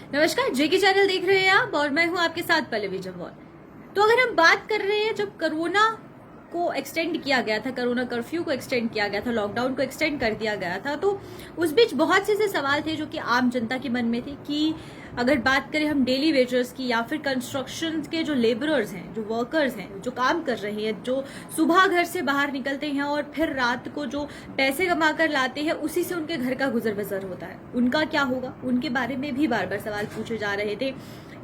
नमस्कार, जेके चैनल देख रहे हैं आप और मैं हूं आपके साथ पल्लवी जम्वाल। तो अगर हम बात कर रहे हैं, जब कोरोना को एक्सटेंड किया गया था, कोरोना कर्फ्यू को एक्सटेंड किया गया था, लॉकडाउन को एक्सटेंड कर दिया गया था, तो उस बीच बहुत से ऐसे सवाल थे जो कि आम जनता के मन में थे कि अगर बात करें हम डेली वेजर्स की या फिर कंस्ट्रक्शन के जो लेबरर्स हैं, जो वर्कर्स हैं, जो काम कर रहे हैं, जो सुबह घर से बाहर निकलते हैं और फिर रात को जो पैसे कमा कर लाते हैं, उसी से उनके घर का गुजर बसर होता है, उनका क्या होगा, उनके बारे में भी बार बार सवाल पूछे जा रहे थे।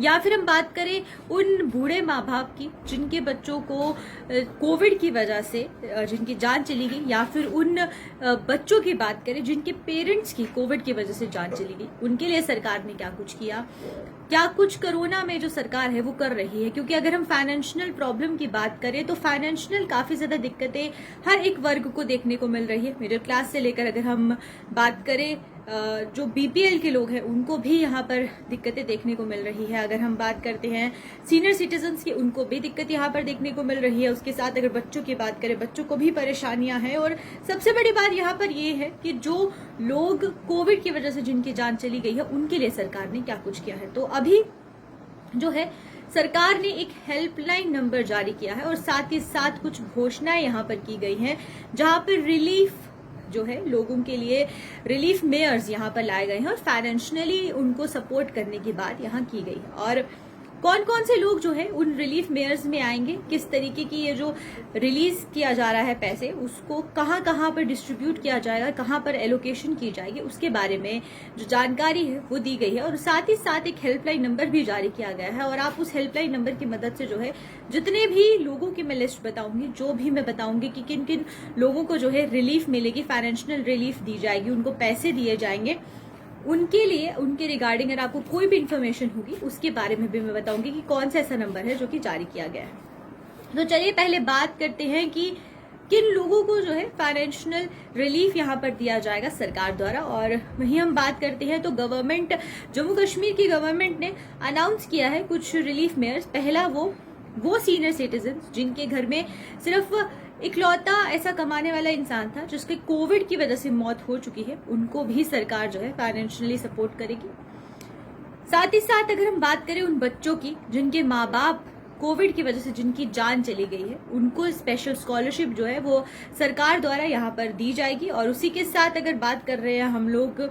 या फिर हम बात करें उन बूढ़े माँ बाप की जिनके बच्चों को कोविड की वजह से जिनकी जान चली गई, या फिर उन बच्चों की बात करें जिनके पेरेंट्स की कोविड की वजह से जान चली गई, उनके लिए सरकार ने क्या कुछ किया, क्या कुछ कोरोना में जो सरकार है वो कर रही है। क्योंकि अगर हम फाइनेंशियल प्रॉब्लम की बात करें तो फाइनेंशियल काफी ज्यादा दिक्कतें हर एक वर्ग को देखने को मिल रही है। मिडिल क्लास से लेकर अगर हम बात करें जो बीपीएल के लोग हैं उनको भी यहाँ पर दिक्कतें देखने को मिल रही है। अगर हम बात करते हैं सीनियर सिटीजन्स की, उनको भी दिक्कत यहाँ पर देखने को मिल रही है। उसके साथ अगर बच्चों की बात करें, बच्चों को भी परेशानियां हैं। और सबसे बड़ी बात यहाँ पर ये है कि जो लोग कोविड की वजह से जिनकी जान चली गई है उनके लिए सरकार ने क्या कुछ किया है। तो अभी जो है सरकार ने एक हेल्पलाइन नंबर जारी किया है और साथ ही साथ कुछ घोषणाएं यहाँ पर की गई हैं, जहां पर रिलीफ जो है लोगों के लिए रिलीफ मेयर्स यहाँ पर लाए गए हैं और फाइनेंशियली उनको सपोर्ट करने की बात यहाँ की गई है। और कौन कौन से लोग जो है उन रिलीफ मेयर्स में आएंगे, किस तरीके की ये जो रिलीज किया जा रहा है पैसे, उसको कहां कहां पर डिस्ट्रीब्यूट किया जाएगा, कहां पर एलोकेशन की जाएगी, उसके बारे में जो जानकारी है वो दी गई है। और साथ ही साथ एक हेल्पलाइन नंबर भी जारी किया गया है और आप उस हेल्पलाइन नंबर की मदद से जो है जितने भी लोगों की मैं लिस्ट बताऊंगी, जो भी मैं बताऊंगी कि किन किन लोगों को जो है रिलीफ मिलेगी, फाइनेंशियल रिलीफ दी जाएगी, उनको पैसे दिए जाएंगे, उनके लिए उनके रिगार्डिंग अगर आपको कोई भी इन्फॉर्मेशन होगी उसके बारे में भी मैं बताऊंगी कि कौन सा ऐसा नंबर है जो कि जारी किया गया है। तो चलिए पहले बात करते हैं कि किन लोगों को जो है फाइनेंशियल रिलीफ यहाँ पर दिया जाएगा सरकार द्वारा। और वहीं हम बात करते हैं तो गवर्नमेंट, जम्मू कश्मीर की गवर्नमेंट ने अनाउंस किया है कुछ रिलीफ मेयर्स। पहला वो सीनियर सिटीजन जिनके घर में सिर्फ इकलौता ऐसा कमाने वाला इंसान था जिसके कोविड की वजह से मौत हो चुकी है, उनको भी सरकार जो है फाइनेंशियली सपोर्ट करेगी। साथ ही साथ अगर हम बात करें उन बच्चों की जिनके माँ बाप कोविड की वजह से जिनकी जान चली गई है, उनको स्पेशल स्कॉलरशिप जो है वो सरकार द्वारा यहाँ पर दी जाएगी। और उसी के साथ अगर बात कर रहे हैं हम लोग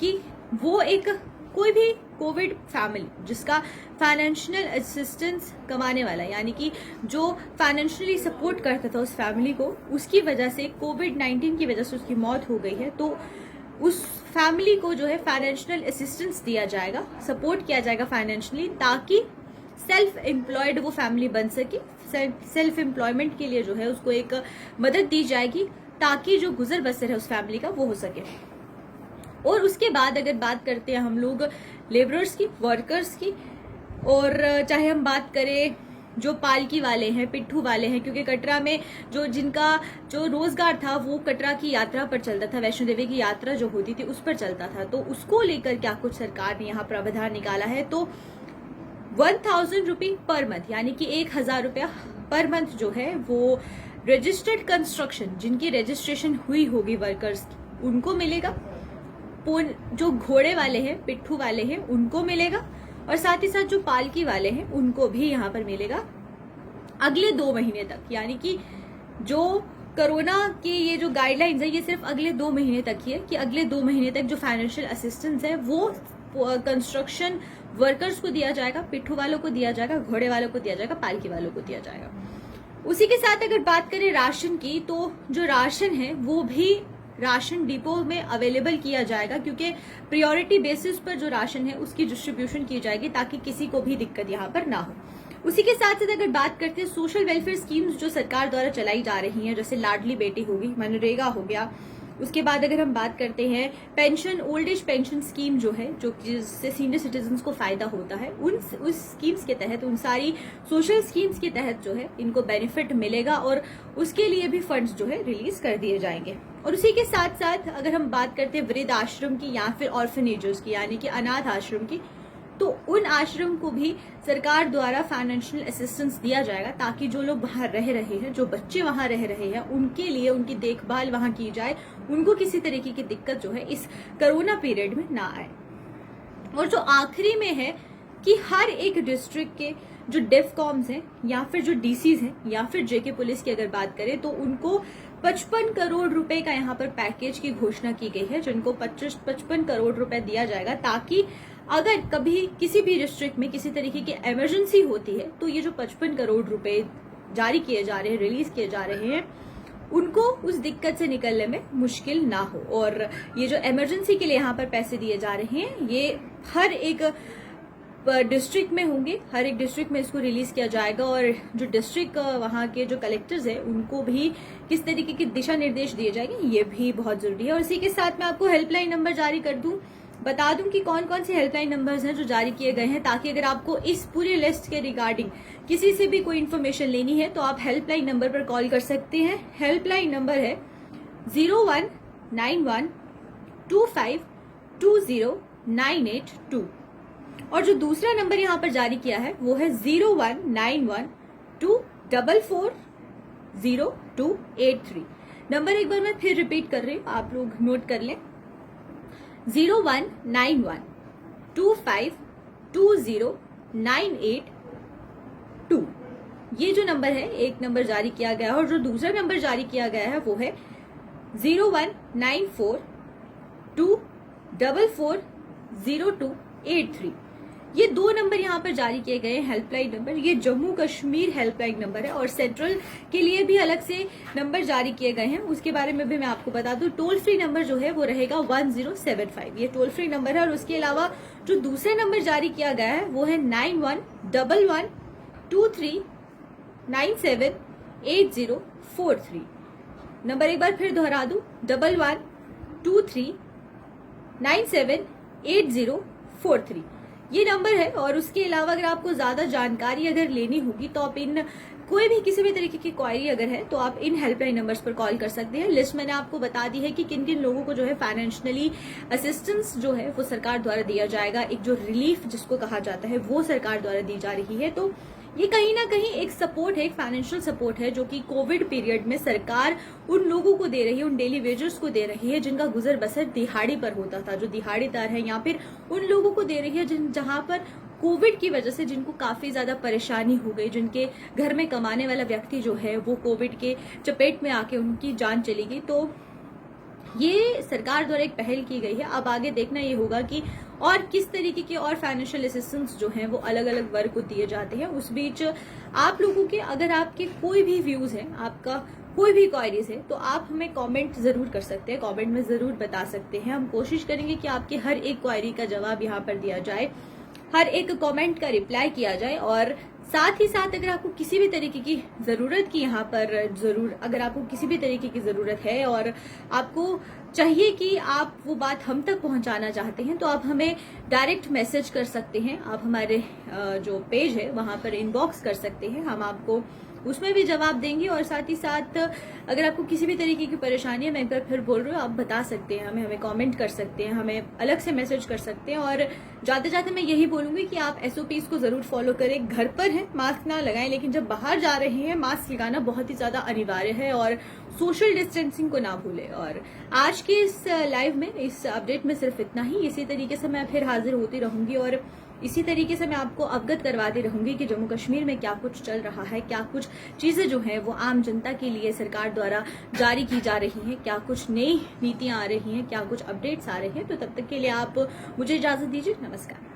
कि वो एक कोई भी कोविड फैमिली जिसका फाइनेंशियल असिस्टेंस कमाने वाला, यानी कि जो फाइनेंशियली सपोर्ट करता था उस फैमिली को, उसकी वजह से कोविड-19 की वजह से उसकी मौत हो गई है, तो उस फैमिली को जो है फाइनेंशियल असिस्टेंस दिया जाएगा, सपोर्ट किया जाएगा फाइनेंशियली, ताकि सेल्फ एम्प्लॉयड वो फैमिली बन सके। सेल्फ एम्प्लॉयमेंट के लिए जो है उसको एक मदद दी जाएगी ताकि जो गुजर बसर है उस फैमिली का वो हो सके। और उसके बाद अगर बात करते हैं हम लोग लेबरर्स की, वर्कर्स की, और चाहे हम बात करें जो पालकी वाले हैं, पिट्ठू वाले हैं, क्योंकि कटरा में जिनका जो रोजगार था वो कटरा की यात्रा पर चलता था, वैष्णो देवी की यात्रा जो होती थी उस पर चलता था, तो उसको लेकर क्या कुछ सरकार ने यहाँ प्रावधान निकाला है। तो 1000 रुपी पर मंथ, यानी कि 1000 रुपया पर मंथ जो है वो रजिस्टर्ड कंस्ट्रक्शन जिनकी रजिस्ट्रेशन हुई होगी वर्कर्स की, उनको मिलेगा। जो घोड़े वाले हैं, पिट्ठू वाले हैं, उनको मिलेगा। और साथ ही साथ जो पालकी वाले हैं उनको भी यहाँ पर मिलेगा अगले 2 महीने तक। यानी कि जो कोरोना की ये जो गाइडलाइंस है ये सिर्फ अगले 2 महीने तक ही है कि अगले 2 महीने तक जो फाइनेंशियल असिस्टेंस है वो कंस्ट्रक्शन वर्कर्स को दिया जाएगा, पिट्ठू वालों को दिया जाएगा, घोड़े वालों को दिया जाएगा, पालकी वालों को दिया जाएगा। उसी के साथ अगर बात करें राशन की, तो जो राशन है वो भी राशन डिपो में अवेलेबल किया जाएगा, क्योंकि प्रायोरिटी बेसिस पर जो राशन है उसकी डिस्ट्रीब्यूशन की जाएगी ताकि किसी को भी दिक्कत यहाँ पर ना हो। उसी के साथ साथ अगर बात करते हैं सोशल वेलफेयर स्कीम्स जो सरकार द्वारा चलाई जा रही हैं, जैसे लाडली बेटी होगी, मनरेगा हो गया। उसके बाद अगर हम बात करते हैं pension, old age pension scheme जो है, जो जिससे सीनियर सिटीजन्स को फायदा होता है, उस स्कीम्स के तहत, उन सारी सोशल स्कीम्स के तहत जो है इनको बेनिफिट मिलेगा और उसके लिए भी फंड्स जो है रिलीज कर दिए जाएंगे। और उसी के साथ साथ अगर हम बात करते हैं वृद्ध आश्रम की या फिर ऑर्फनेजेस की, यानी कि अनाथ आश्रम की, तो उन आश्रम को भी सरकार द्वारा फाइनेंशियल असिस्टेंस दिया जाएगा ताकि जो लोग बाहर रह रहे हैं, जो बच्चे वहां रह रहे हैं, उनके लिए उनकी देखभाल वहां की जाए, उनको किसी तरीके की दिक्कत जो है इस कोरोना पीरियड में ना आए। और जो आखिरी में है कि हर एक डिस्ट्रिक्ट के जो डिफकॉम्स हैं या फिर जो डीसीज हैं या फिर जेके पुलिस की अगर बात करें तो उनको 55 करोड़ रुपए का यहाँ पर पैकेज की घोषणा की गई है, जिनको 55 करोड़ रुपए दिया जाएगा, ताकि अगर कभी किसी भी डिस्ट्रिक्ट में किसी तरीके की इमरजेंसी होती है तो ये जो 55 करोड़ रुपए जारी किए जा रहे हैं, रिलीज किए जा रहे हैं, उनको उस दिक्कत से निकलने में मुश्किल ना हो। और ये जो इमरजेंसी के लिए यहाँ पर पैसे दिए जा रहे हैं, ये हर एक डिस्ट्रिक्ट में होंगे, हर एक डिस्ट्रिक्ट में इसको रिलीज किया जाएगा। और जो डिस्ट्रिक्ट वहाँ के जो कलेक्टर्स हैं उनको भी किस तरीके के दिशा निर्देश दिए जाएंगे, ये भी बहुत जरूरी है। और इसी के साथ मैं आपको हेल्पलाइन नंबर जारी कर दूं, बता दूं कि कौन कौन से हेल्पलाइन नंबर्स हैं जो जारी किए गए हैं, ताकि अगर आपको इस पूरी लिस्ट के रिगार्डिंग किसी से भी कोई इन्फॉर्मेशन लेनी है तो आप हेल्पलाइन नंबर पर कॉल कर सकते हैं। हेल्पलाइन नंबर है 0191252098 और जो दूसरा नंबर यहाँ पर जारी किया है वो है 019124400283। नंबर एक बार मैं फिर रिपीट कर रही हूँ, आप लोग नोट कर लें, 0191252098 ये जो नंबर है, एक नंबर जारी किया गया है। और जो दूसरा नंबर जारी किया गया है वो है 019424400283। ये दो नंबर यहाँ पर जारी किए गए हैं हेल्पलाइन नंबर। ये जम्मू कश्मीर हेल्पलाइन नंबर है और सेंट्रल के लिए भी अलग से नंबर जारी किए गए हैं, उसके बारे में भी मैं आपको बता दूं। टोल फ्री नंबर जो है वो रहेगा 1075, ये टोल फ्री नंबर है। और उसके अलावा जो दूसरा नंबर जारी किया गया है वो है 911123978043। नंबर एक बार फिर दोहरा दूं, 1123978043 ये नंबर है। और उसके अलावा अगर आपको ज्यादा जानकारी अगर लेनी होगी तो आप इन कोई भी किसी भी तरीके की क्वायरी अगर है तो आप इन हेल्पलाइन नंबर्स पर कॉल कर सकते हैं। लिस्ट मैंने आपको बता दी है कि किन किन लोगों को जो है फाइनेंशियली असिस्टेंस जो है वो सरकार द्वारा दिया जाएगा, एक जो रिलीफ जिसको कहा जाता है वो सरकार द्वारा दी जा रही है। तो ये कहीं ना कहीं एक सपोर्ट है, एक फाइनेंशियल सपोर्ट है जो कि कोविड पीरियड में सरकार उन लोगों को दे रही है, उन डेली वेजर्स को दे रही है जिनका गुजर बसर दिहाड़ी पर होता था, जो दिहाड़ीदार है, या फिर उन लोगों को दे रही है जहां पर कोविड की वजह से जिनको काफी ज्यादा परेशानी हो गई, जिनके घर में कमाने वाला व्यक्ति जो है वो कोविड के चपेट में आके उनकी जान चली गई। तो ये सरकार द्वारा एक पहल की गई है। अब आगे देखना ये होगा कि और किस तरीके के और फाइनेंशियल असिस्टेंस जो हैं वो अलग अलग वर्ग को दिए जाते हैं। उस बीच आप लोगों के अगर आपके कोई भी व्यूज हैं, आपका कोई भी क्वायरीज है, तो आप हमें कमेंट जरूर कर सकते हैं, कमेंट में जरूर बता सकते हैं। हम कोशिश करेंगे कि आपकी हर एक क्वायरी का जवाब यहाँ पर दिया जाए, हर एक कमेंट का रिप्लाई किया जाए। और साथ ही साथ अगर आपको किसी भी तरीके की जरूरत की यहाँ पर अगर आपको किसी भी तरीके की जरूरत है और आपको चाहिए कि आप वो बात हम तक पहुंचाना चाहते हैं, तो आप हमें डायरेक्ट मैसेज कर सकते हैं। आप हमारे जो पेज है वहां पर इनबॉक्स कर सकते हैं, हम आपको उसमें भी जवाब देंगे। और साथ ही साथ अगर आपको किसी भी तरीके की परेशानी है, मैं एक बार फिर बोल रही हूँ, आप बता सकते हैं, हमें कमेंट कर सकते हैं, हमें अलग से मैसेज कर सकते हैं। और जाते जाते मैं यही बोलूंगी कि आप SOPs को जरूर फॉलो करें। घर पर हैं मास्क ना लगाएं, लेकिन जब बाहर जा रहे हैं मास्क लगाना बहुत ही ज्यादा अनिवार्य है और सोशल डिस्टेंसिंग को ना भूलें। और आज के इस लाइव में, इस अपडेट में सिर्फ इतना ही। इसी तरीके से मैं फिर हाजिर होती रहूंगी और इसी तरीके से मैं आपको अवगत करवाती रहूंगी कि जम्मू कश्मीर में क्या कुछ चल रहा है, क्या कुछ चीजें जो हैं वो आम जनता के लिए सरकार द्वारा जारी की जा रही हैं, क्या कुछ नई नीतियां आ रही हैं, क्या कुछ अपडेट्स आ रहे हैं। तो तब तक के लिए आप मुझे इजाजत दीजिए। नमस्कार।